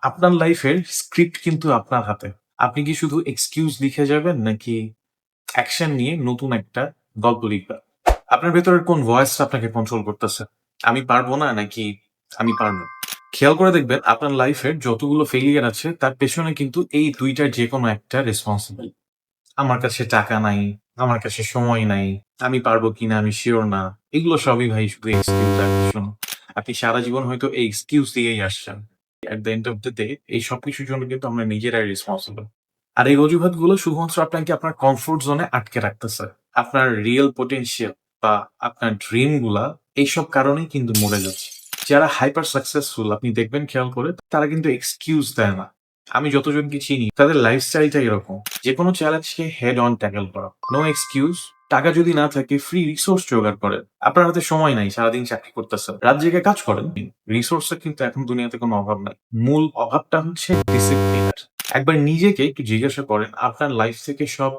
আপনার লাইফের স্ক্রিপ্ট কিন্তু আপনার হাতে। আপনি কি শুধু এক্সকিউজ লিখে যাবেন নাকি অ্যাকশন নিয়ে নতুন একটা গল্প লিখবেন? আপনার ভেতরের কোন ভয়েসটা আপনাকে কন্ট্রোল করতেছে? আমি পারবো না নাকি আমি পারবো? খেয়াল করে দেখবেন আপনার লাইফের যতগুলো ফেইলিয়ার আছে তার পেছনে কিন্তু এই ২ টার যেকোনো একটা রেসপনসিবল। আমার কাছে টাকা নাই, আমার কাছে সময় নাই, আমি পারবো কিনা আমি সিউর না। এগুলো সবই ভাই শুধু এক্সকিউজ আর কিছু না। আপনি সারা জীবন হয়তো এই এক্সকিউজ দিয়েই আসছেন। At the end of the day এই সবকিছুর জন্য কিন্তু আমরা নিজেরাই রেসপনসিবল। আর এই অজুহাতগুলো শুধুমাত্র আপনাকে আপনার কমফোর্ট জোনে আটকে রাখতেছে। আপনার রিয়াল পটেনশিয়াল বা আপনার ড্রিম গুলা এইসব কারণেই কিন্তু মরে যাচ্ছে। যারা হাইপার সাকসেসফুল আপনি দেখবেন খেয়াল করে তারা কিন্তু এক্সকিউজ দেয় না। আমি যতজনকে চিনি তাদের লাইফস্টাইলটা এরকম। যেকোনো চ্যালেঞ্জকে হেড অন ট্যাকল করা। No excuse. টাকা যদি না থাকে ফ্রি রিসোর্স জোগাড় করেন। আপনার হাতে সময় নাই, সারাদিন চাকরি করতেছেন। রাত জেগে কাজ করেন। রিসোর্সের কিন্তু এখন দুনিয়াতে কোনো অভাব নাই। মূল অভাবটা হচ্ছে ডিসিপ্লিনের। একবার নিজেকে একটু জিজ্ঞাসা করেন আপনার লাইফ থেকে সব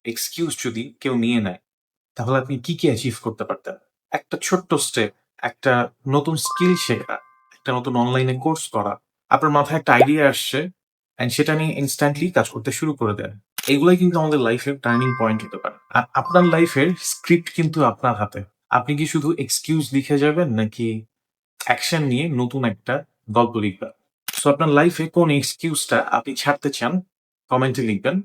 এক্সকিউজ যদি কেউ নিয়ে নেয়, তাহলে আপনি কি অ্যাচিভ করতে পারতেন? একটা ছোট্ট স্টেপ, একটা নতুন স্কিল শেখা, একটা নতুন অনলাইনে কোর্স করা। আপনার মাথায় একটা আইডিয়া আসছে অ্যান্ড সেটা নিয়ে ইনস্ট্যান্টলি কাজ করতে শুরু করে দেন। এগুলাই কিন্তু আমাদের লাইফের টার্নিং পয়েন্ট হতে পারে। আর আপনার লাইফের স্ক্রিপ্ট কিন্তু আপনার হাতে। আপনি কি শুধু এক্সকিউজ লিখে যাবেন নাকি অ্যাকশন নিয়ে নতুন একটা গল্প লিখবেন? সো আপনার লাইফে কোন এক্সকিউজটা আপনি ছাড়তে চান? কমেন্টে লিখবেন।